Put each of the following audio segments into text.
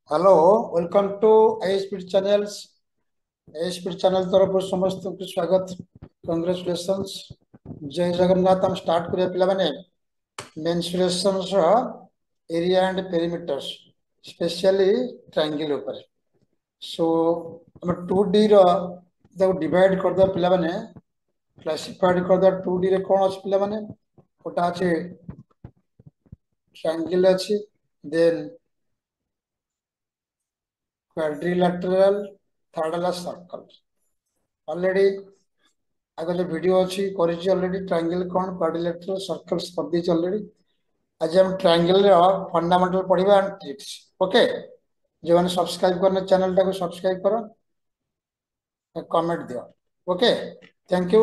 Hello. Welcome to ISP channels. ISP channel तरफ समस्त को स्वागत। कंग्रेचुलेशंस। जय जगन्नाथ। हम स्टार्ट करिया पिला माने mensurations area and perimeters specially triangle ऊपर। सो हम 2D रो ताको डिवाइड कर दो पिला माने क्लासिफाइड कर दो 2D रे कोन अछि पिला माने ओटा अछि ट्रायंगल अछि देन क्वाड्रिलेटरल थर्ड वाला सर्कल ऑलरेडी आगे जो वीडियो अच्छी करिछि ऑलरेडी ट्रायंगल कोन क्वाड्रिलेटरल सर्कल्स कर दी ऑलरेडी। आज हम ट्रायंगल रो फंडामेंटल पढ़िबा एंड ट्रिक्स। ओके, जो मैंने सब्सक्राइब करने चैनल टाको सब्सक्राइब करो, कमेंट दियो। Okay, thank you.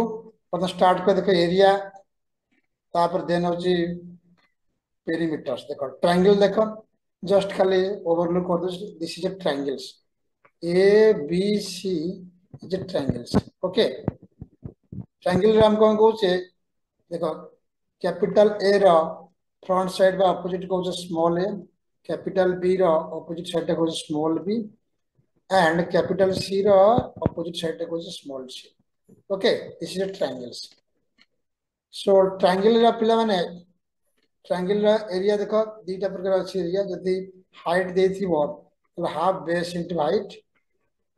Upon start कर देखो एरिया तापर देन होची पेरीमीटर्स। देखो ट्रायंगल देखो जस्ट खाली ओवरलुक कर दो। This is a triangles A B C is a triangles. Okay, triangle रे हम कोन कहूचे देखो कैपिटल ए रो फ्रंट साइड बा ऑपोजिट को स्मॉल ए, कैपिटल बी रो ऑपोजिट साइड को small b and capital C रो ऑपोजिट साइड को small c. Okay, this is a triangles. So triangle रा पिला माने ट्रायंगल रा एरिया देखो दीटा प्रकार अछि एरिया। जदी हाइट देथिबो तो half base into height.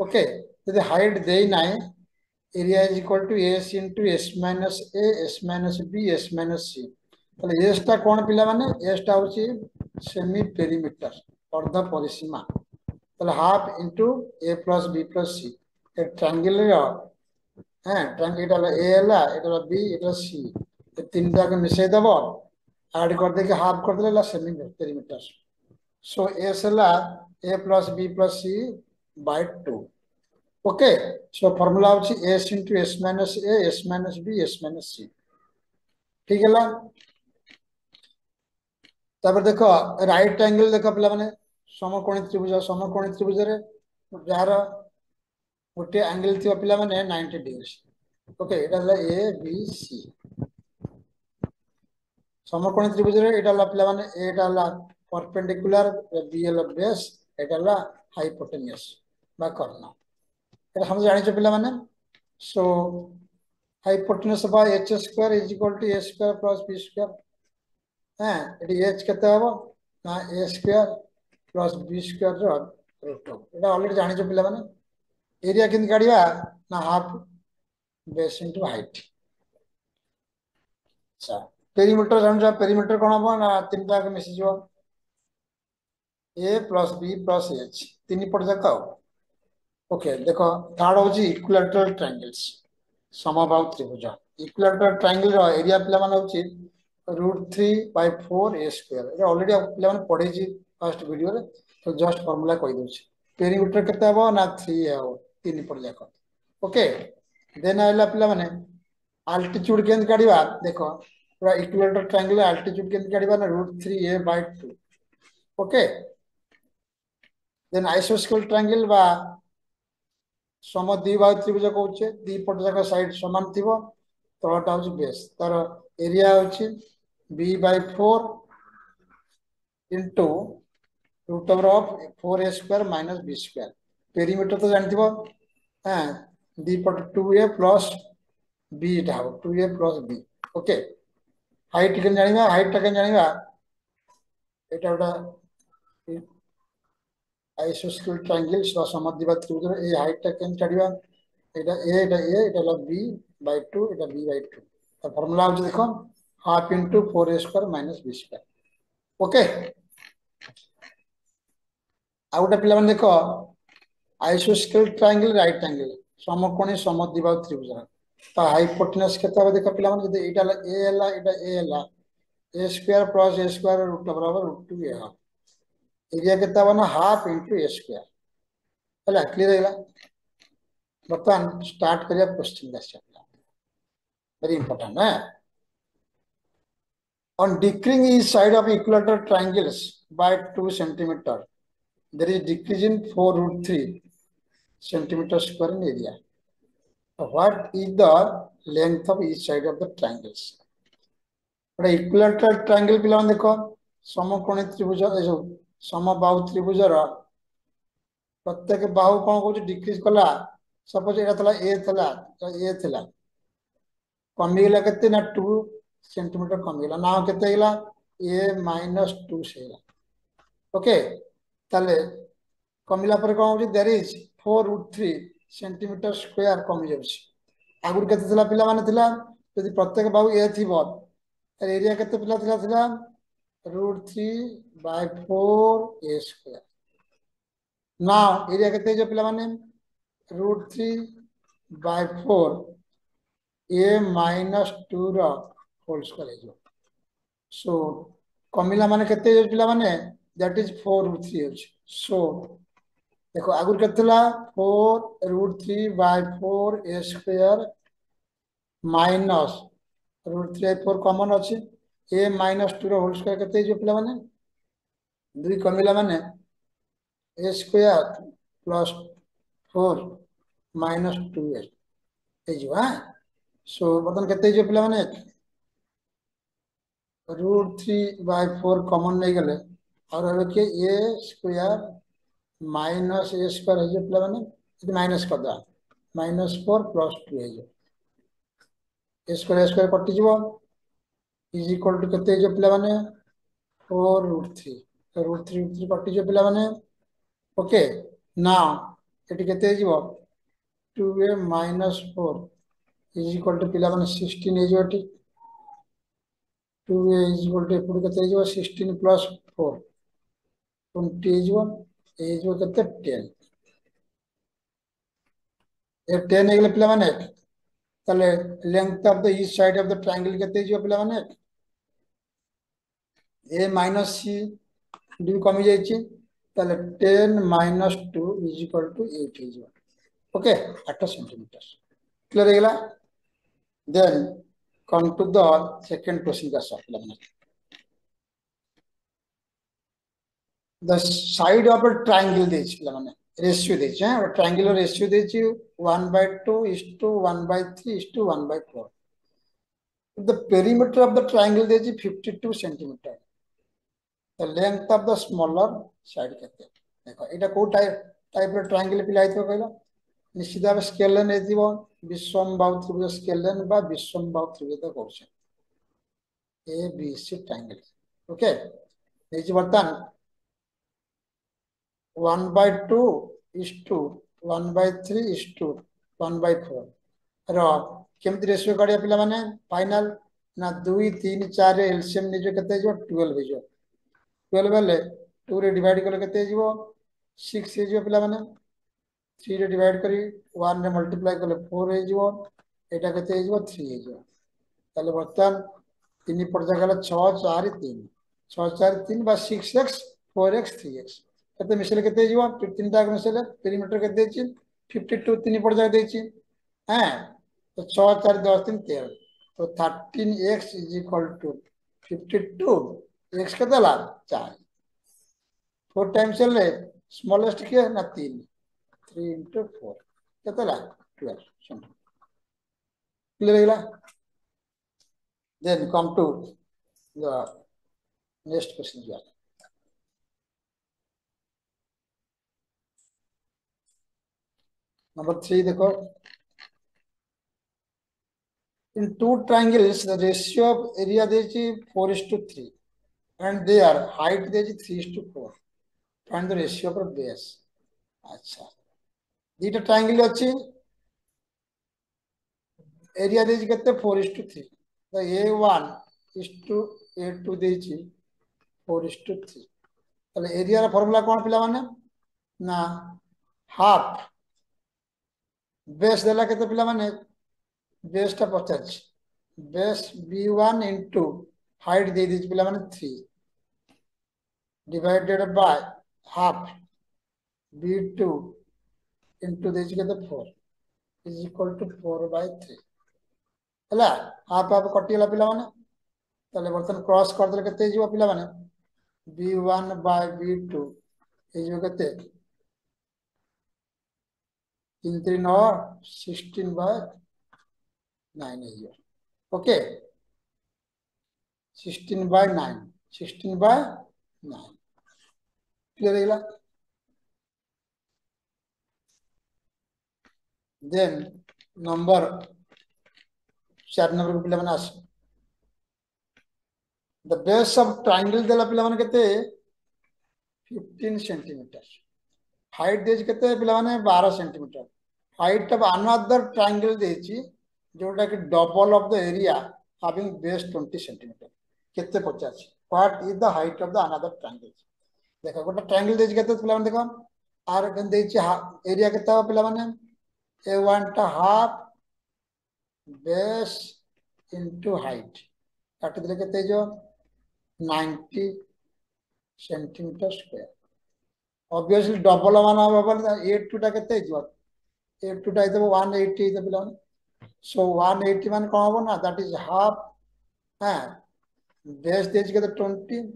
Okay, जदी हाइट देई नाइ area is equal to s into s minus a s minus b s minus c. ताले एस टा कोन पिला माने एस टा होची सेमी पेरीमीटर अर्ध परिसीमा। ताले half into A plus B plus C ए ट्रायंगल रो ट्रायंगल एटा ए एला एटा बी एटा सी ए तीनटा के मिसै दबो ऐड कर दे के हाफ कर देला सेमी पेरीमीटर। सो एस एला a plus B plus c by 2। Okay, so formula होची s into s minus a s minus b s minus c. ठीक है। तापर देखो राइट एंगल देखो पिला माने समकोणी त्रिभुज। समकोणी त्रिभुज रे जार गोटे एंगल थिबा पिला माने 90 डिग्री। ओके, एटा हला ए बी सी। समकोणी त्रिभुज रे एटा हला पिला माने एटा हला परपेंडिकुलर, बी हला बेस, एटा हला हाइपोटेन्यूज बा कर्ण। एटा हम जानि छ पिला माने। सो हाइपोटेन्यूज बा h square is equal to a square plus b square. एटी h केते हबो ना a square plus b square रो रूट। एटा ऑलरेडी जानि छ पिला माने। एरिया किन काढिबा ना हाफ बेस इनटू हाइट। अच्छा, पेरीमीटर जानि पेरीमीटर कोन हबो ना तीनटा के मिसि जो a plus b plus h तीन पट जाक। ओके, देखो थर्ड होची इक्विलैटरल ट्रायंगल्स समबाहु त्रिभुज। इक्विलैटरल ट्रायंगल रो एरिया पिला माने होची √3/4 a स्क्वायर। ए ऑलरेडी पिला माने पढै छी फर्स्ट वीडियो रे, तो जस्ट फार्मूला कहि दउ छी। पेरीमीटर केते हबो ना 3 हबो तीन पट जाक। ओके, देन आइला पिला माने अल्टीट्यूड केन काढिबा। देखो पूरा इक्विलैटरल ट्रायंगल अल्टीट्यूड केन काढिबा ना √3a/2। ओके, देन आइसोस्केल ट्रायंगल बा सम द्विबाहु त्रिभुज कहूचे दी पट जाक साइड समान थिबो तळटा होची बेस तार एरिया होची b/4 into root over of 4a square minus b square. Perimeter तो जानथिबो दी पट 2a प्लस b इटा हो 2a plus b। Okay, height केन जानिबा हाइट केन जानिबा एटा उडा आइसोस्केल ट्रायंगल समद्विबाहु त्रिभुज ए height cane काढिबा Etah a Etah b/2 Etah b/2। तो फार्मूला हो देखो half into 4a square minus b square. Okay, आ गोटे पिला माने देखो आइसोस्केल ट्रायंगल राइट एंगल समकोणी समद्विबाहु त्रिभुज ता हाइपोटेन्यूज केते हो देखो पिला माने जदि एटा a हला एटा a हला a square plus a square root बराबर √2a हा। एरिया केते हो ना हाफ इंटू a स्क्वायर। हला क्लियर हैला। बर्तमान स्टार्ट करिया क्वेश्चन दस। वेरी इंपोर्टेंट है। On decreasing each side of equilateral triangles by 2 centimeter, there is decrease in 4√3 centimeter square in area. What is the length of each side of the triangles? Equilateral triangle पिला देखो समकोणी त्रिभुज समबाहु त्रिभुजर प्रत्येक बाहु कौन कौन decrease कला suppose एटा थला ए थला तो ए थला कमिगला केते ना 2 सेंटीमीटर कमिगला ना केते गेला ए माइनस 2 से ओके ताले कमिला पर कौन होची देयर इज 4√3 सेंटीमीटर स्क्वायर कमी जाउची आगुर केते थला पिला माने थला यदि प्रत्येक बाहु ए थिबो एरिया केते पिला थला थला √3/4 a square now एरिया केते जो पिला माने √3/4 a minus 2 रो होल स्क्वायर जो सो कमिला माने केते जो पिला माने दैट इज 4√3 होची सो देखो आगुर केतला 4√3/4 a square माइनस √3/4 कॉमन अछि a minus 2 रो होल स्क्वायर केते जो पिला माने 2 कमिला माने a square plus 4 minus 2a ए जो हां सो बतन केते जो पिला माने √3/4 कॉमन नहीं गले और हवे के a square minus a square है जो पिला माने ये माइनस कर दा -4 + 2 है जो a स्क्वायर कटि जीवो इज इक्वल टू केते जो पिला माने 4√3 तो √3 कटि जो पिला माने ओके नाउ एटी केते जीवो 2a - 4 इज इक्वल टू पिला माने 16 है जो एटी 2a इज इक्वल टू एपुर केते जीवो 16 + 4 20 है जीवो ए जो केते 10 ए 10 एगले पिला माने ताले length of the east side of the triangle केते जीवो पिला माने a minus c डी कमी जाइए ताले 10 - 2 इज इक्वल टू 8 है ओके 8 सेंटीमीटर क्लियर है गला then come to the second question का solve the side of a triangle देछि पिला माने रेशियो देछि हैं ट्रायंगुलर रेशियो देछि 1/2 = 1/3 = 1/4 the perimeter of the triangle देछि 52 centimetre the length of the smaller side केते देखो एटा को टाइप रो ट्रायंगल पिला आइतो कहला निश्चित भाव स्केल लेन एथिबो विषमबाहु त्रिभुज स्केल लेन बा विषमबाहु त्रिभुज कहउछ A B C triangle okay एजी बर्तन 1/2 = 1/3 = 1/4 रो केमति रेशियो काढिया पिला माने फाइनल ना 2 3 4 एलसीएम ने जो केते जो 12 हे जो 12 बेले 2 रे डिवाइड करले केते जीवो 6 हे जीवो पिला माने 3 रे डिवाइड करी 1 रे मल्टीप्लाई करले 4 हे जीवो एटा केते हे जीवो 3 हे जीवो ताले बर्तन 3 पर जगह 6 4 3 6 4 3 बा 6x 4x 3x केते मिसले केते जीवो 3 टा मिसले पेरीमीटर केते छि 52 3 पर जगह देछि हैं तो 6 4 10 3 13 तो 13x = 52 x केते ला 4 4 टाइम्स ले स्मॉलेस्ट के ना 3 3 * 4 केते ला 12 क्लियर है then come to the next question here number 3 देखो in two triangles the ratio of area देछि 4:3 and their height देछि 3:4 find the ratio of base अच्छा दीटा ट्रायंगल अछि एरिया देछि केते 4:3 तो a1 = a2 देछि 4:3 ताले एरिया रा फार्मूला कोन पिला माने ना हाफ बेस देला केते पिला माने बेस टा पचाच बेस b1 into हाइट दे दिस पिला माने 3 divided by half b2 into देछि केते 4 is equal to 4/3 हला हाफ हाफ कटिला पिला माने ताले बर्तन क्रॉस कर देले केते जीव पिला माने b1 by b2 ए जो केते 3 3 9 16/9 है जो ओके 16/9 16/9 क्लियर है देन नंबर 4 नंबर को पिला माने आस द बेस ऑफ ट्रायंगल देला पिला माने केते 15 सेंटीमीटर हाइट देज केते पिला माने 12 centimetre height of another triangle देची जोटा कि double of the area having base 20 centimetre केते 50 what is the height of the another triangle देखो गोटे ट्रायंगल देज केते पिला माने देखो आर देची एरिया केते पिला माने a1 टा हाफ बेस इनटू हाइट काटी देले केते जो 90 सेंटीमीटर स्क्वायर ऑब्वियसली डबल मान डबल 82 टा केते जो 82 टा इतो 180 इतो पिला सो 180 मान कोन हो ना दैट इज हाफ हां बेस देज केते 20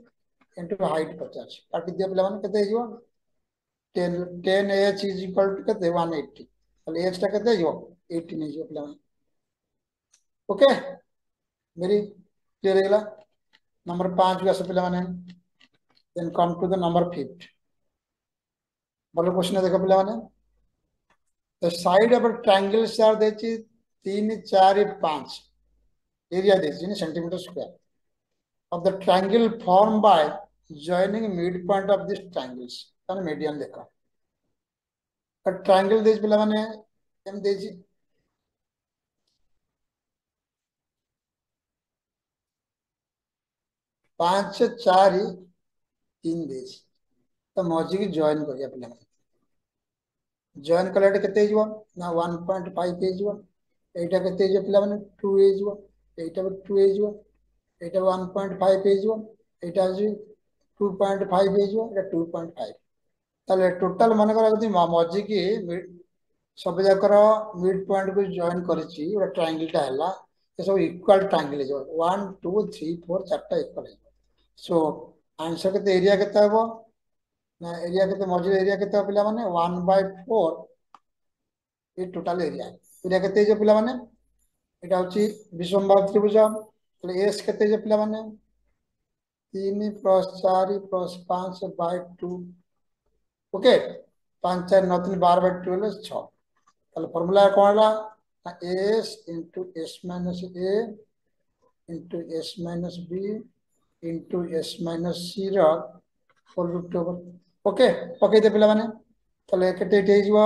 इनटू हाइट 50 काटी दे पिला मान केते जो 10 h इज इक्वल टू केते 180 ताले h टा केते जो 80 नहीं जो पिला ओके मेरी क्लियर हैला नंबर 5 गस पिला माने then come to the number 5 बोलो क्वेश्चन देखो पिला माने the side of triangles are देची 3 4 5 एरिया देची ने centimetre square of the triangle form by joining mid point of this triangles ताने मीडियन देखा द ट्रायंगल देच पिला माने एम देची 5 4 3 देची तो मौजी की जॉइन करिया पिला जॉइन कलेक्ट केते जीव ना 1.5 पे जीव एटा केते जीव पिला माने 2 ए जीव एटा 2 ए जीव एटा 1.5 पे जीव एटा जी 2.5 पे जीव एटा 2.5 ताले टोटल माने करा जदी मजी की सब जाकर मिड पॉइंट को जॉइन करछि ओटा ट्रायंगल टा हला ये सब इक्वल ट्रायंगल जो 1 2 3 4 चारटा इक्वल है सो आंसर केते एरिया केते हबो ना एरिया केते मजी एरिया केते पिला माने 1/4 ये टोटल एरिया केते जो पिला माने एटा होची विषमबाहु त्रिभुज तले एस केते जो पिला माने 3 + 4 + 5/2 ओके 5 4 9 3 12/2 ले 6 तले फार्मूला कोन हला s * s - a * s - b * s - c रो whole root over okay okay दे पिला माने तले केते हे जीवो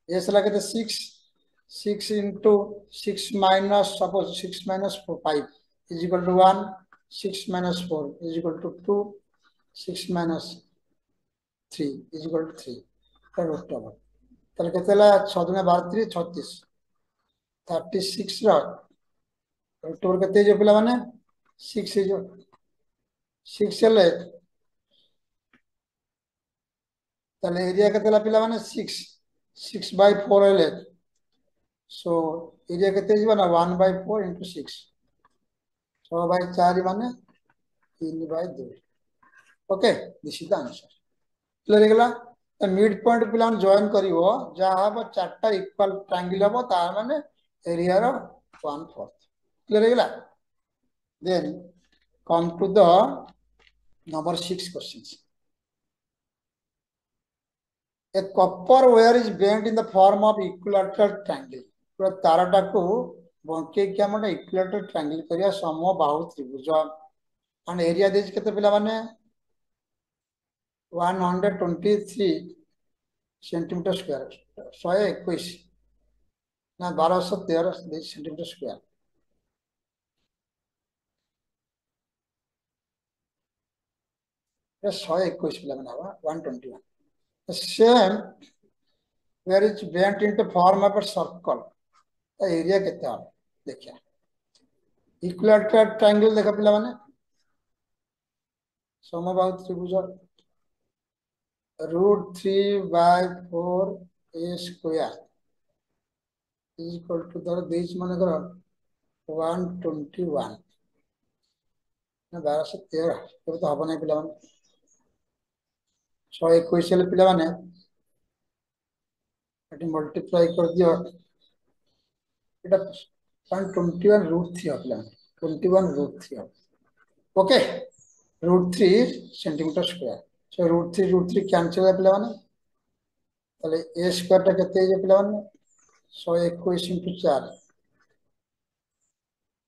s ला केते 6 6 * 6 minus suppose 6 minus 5 is equal to 1 6 minus 4 is equal to 2 6 minus 3 is equal to 3 का रूट ओवर तले केते ला 6 * 12 36 36 रो रूट ओवर केते जो पिला माने 6 जो 6 ले तले एरिया केते ला पिला माने 6 6/4 ले सो एरिया केते जीवा ना 1/4 * 6 6/4 माने 3/2 okay this is the answer clear गेला त मिड पॉइंट प्लान जॉइन करिवो जहा हबो चारटा इक्वल ट्रायंगल हबो तार माने एरिया रो 1/4 क्लियर गेला then come to the number 6 questions a copper wire is bent in the form of equilateral triangle पूरा ताराटा को बंके क्या माने इक्विलेटरल ट्रायंगल करिया समबाहु त्रिभुज एंड एरिया देज केते पिला माने 123 सेंटीमीटर स्क्वायर 121 ना 1213 सेंटीमीटर स्क्वायर ये 121 पिला माने 121 the same where is bent into form of a circle the area केते आ देखिए इक्विलेटरल ट्रायंगल देखा पिला माने समबाहु त्रिभुज √3/4 a square is equal to the देश माने करो 121 ना 1213 तो हबो नै पिला माने 121 पिला माने एटी मल्टीप्लाई कर दियो एटा 121 √3 पिला 21 √3 okay √3 centimetre square so √3 cancel पिला माने তাহলে a স্কয়ারটা কেতে হয়ে যাবে মানে 121 ইনটু 4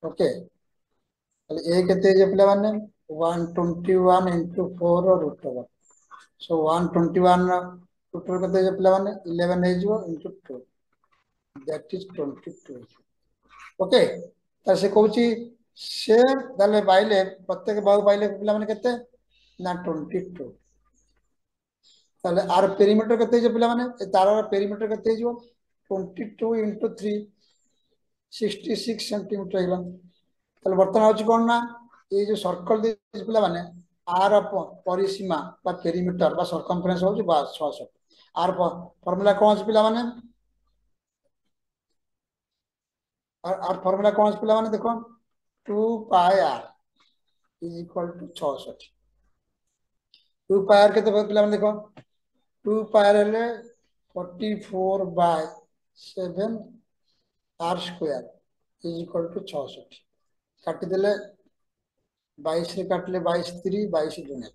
ওকে তাহলে a কেতে হয়ে যাবে মানে 121 ইনটু 4 √ ওভার সো 121 √ ওভার কেতে হয়ে যাবে মানে 11 হয়ে যাব ইনটু 2 দ্যাট ইজ 22 ওকে তাহলে সে কହୁଛି সে তাহলে পাইলে প্রত্যেক বাহু পাইলে পিলা মানে কেতে না 22 তাহলে আর পেরিমিটার কেতে যে পিলা মানে তার পেরিমিটার কেতে যাব 22 ইনটু 3 66 সেন্টিমিটার হইলা তাহলে বর্তমান হচ্ছে কোন না এই যে সার্কেল দিয়েছে পিলা মানে আর পরিসীমা বা পেরিমিটার বা সার্কমফারেন্স হচ্ছে 600 আর ফর্মুলা কোন আছে পিলা মানে আর ফর্মুলা কোন আছে পিলা মানে দেখো 2 pi r is equal to 66 2 pi r केते पिला ମାନେ देखो 2 पाई r हेले 44/7 r square is equal to 66 काटी देले 22 रे काटले 22 3 22 गुणे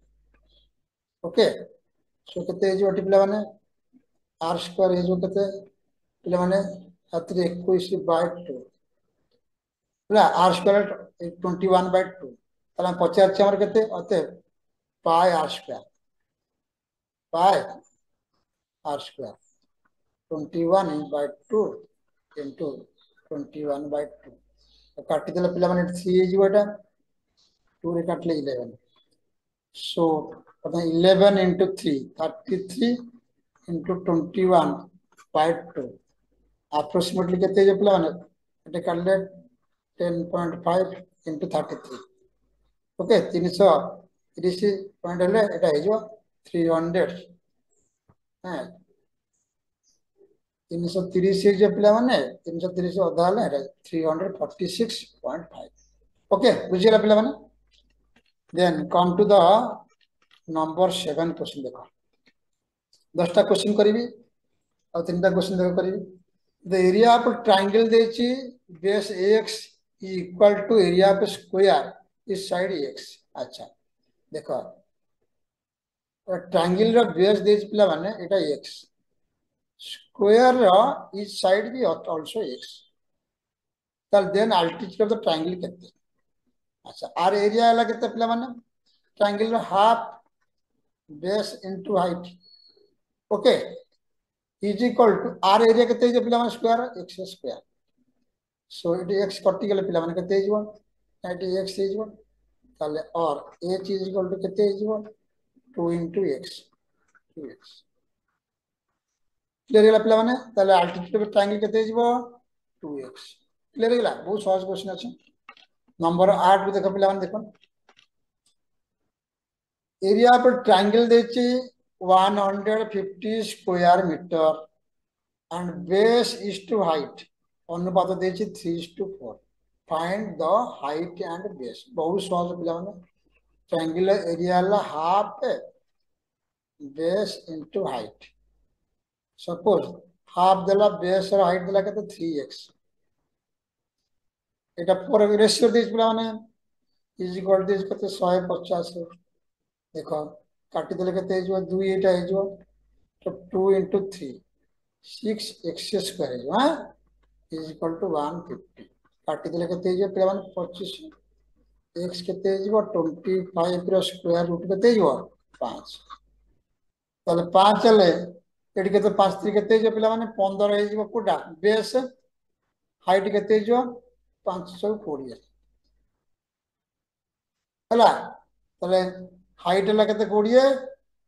ओके सो केते जो पिला माने r स्क्वायर हे जो केते पिला माने 21/2 पिला r स्क्वायर 21/2 तला 50 हमर केते अते पाई r square pi r square 21/2 into 21/2 काटी देले पिला माने 3 हे जीवो एटा 2 रे काटले 11 so 11 into 3 33 into 21/2 approximately केते जे पिला माने एटा काटले 10.5 into 33 ओके 330 पॉइंट हेले एटा हे जो 300 हां 330 जे पिला माने 330 अधा हले 346.5 ओके बुझिला पिला माने then come to the number 7 question देखो 10टा क्वेश्चन करीबी और 3टा क्वेश्चन देखो करीबी the area of triangle देची base ax is equal to area of square is side x अच्छा देखो ट्रायंगल रो बेस देची पिला माने एटा x स्क्वायर रो इच साइड भी also x ताल then altitude of the triangle केते अच्छा आर एरिया हला केते पिला माने ट्रायंगल रो half base into height okay is equal to आर एरिया केते जे पिला माने square x square so it x कटि गेले पिला माने केते हिजो इट x हिजो ताले और h इज इक्वल टू केते हिजो 2 into x 2x क्लियर गेला पिला माने ताले अल्टीट्यूड ऑफ ट्रायंगल केते हिजो 2x क्लियर गेला बहुत सहज क्वेश्चन अछि नंबर 8 भी देखो पिला माने देखो एरिया पर ट्रायंगल देची 150 square metre and base is to height अनुपात देची 3:4 find the height and base बहुत सहज पिला माने ट्रायंगुलर एरिया ला half base into height suppose half देला base और height देला केते 3x এটা পরে রেশিও দেছি পিলা माने इज इक्वल टू केते 150 देखो काटी देले केते हिजो 2 एटा हिजो तो 2 into 3 6x स्क्वायर हिजो हां इज इक्वल टू 150 काटी देले केते हिजो पिला माने 25 x केते हिजो 25 रो स्क्वायर रूट केते हिजो 5 ताले 5 चले एडी केते 5 3 केते हिजो पिला माने 15 हिजो कोडा बेस हाइट केते हिजो 520 हला ताले हाइट हला केते 20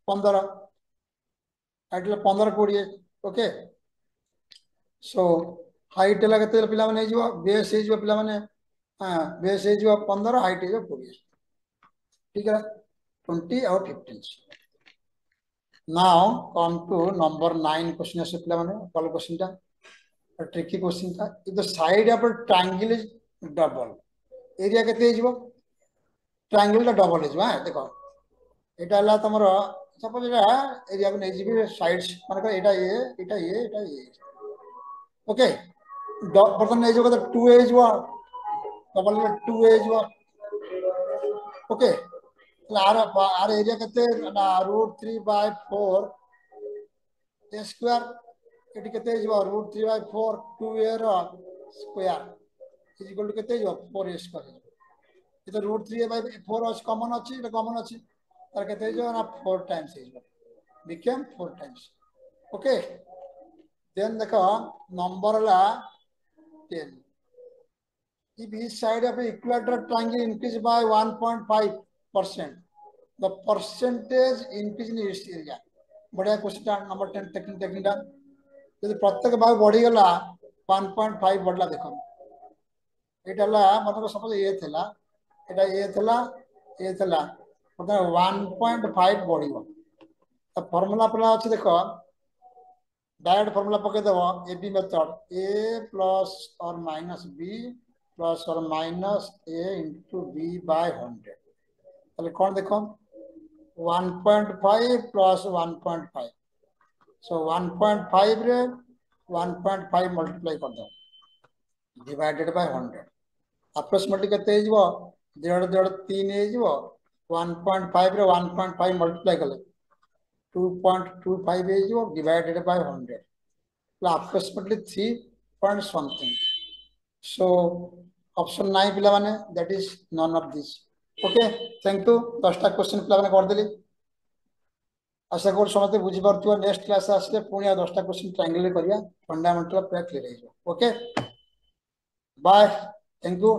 15 हाइट हला 15 20 ओके सो हाइट हला केते पिला माने हिजो बेस हिजो पिला माने हां बेस हिजो 15 हाइट हिजो 20 ठीक है 20 और 15 now come to number 9 question is पिला माने कॉल क्वेश्चन ता ट्रिकी क्वेश्चन था if the side of a triangle is double area केते हिजो ट्रायंगल का डबल हिजो हां देखो एटा हला तमरो सपोज एटा एरिया को नै जीबी साइड्स माने को एटा ए ओके बर्तन नै जो 2 ए हिजो डबल 2 ए हिजो ओके आर एरिया केते ना √3/4 ए स्क्वायर एटी केते हिजबो √3/4 2a रो स्क्वायर इज इक्वल टू केते हिजबो 4a स्क्वायर इधर √3/4 अछि कॉमन अछि इधर कॉमन अछि तर केते हिजबो ना 4 टाइम्स हिजबो became 4 times okay then देखो नंबर ला 10 if each side of an equilateral triangle increase by 1.5% the percentage increase in its area बढ़िया क्वेश्चन नंबर 10 टेक्निक यदि प्रत्येक भाग बढ़ी गला 1.5 बढ़ला देखो एटा ला मतलब सपोज ए थला एटा ए थला मतलब 1.5 बढ़िबो तो फार्मूला पला अछि देखो डायरेक्ट फार्मूला पके देबो A B method a plus और माइनस b प्लस और minus a into b by 100 তাহলে কোন দেখো 1.5 plus 1.5 so 1.5 रे 1.5 मल्टीप्लाई कर दो डिवाइडेड बाय 100 अप्रोक्सीमेटली केते हिजबो 0.3 हिजबो 1.5 रे 1.5 मल्टीप्लाई कले 2.25 हिजबो divided by 100 approximately 3 point something so option 9 पिला माने that is none of this okay thank you 10 टा क्वेश्चन पिला माने कर देली आशा कर समझते बुझी परथुवा नेक्स्ट क्लास आसले पुणी 10 टा क्वेश्चन ट्रायंगल करिया फंडामेंटल पूरा क्लियर हो ओके बाय थैंक यू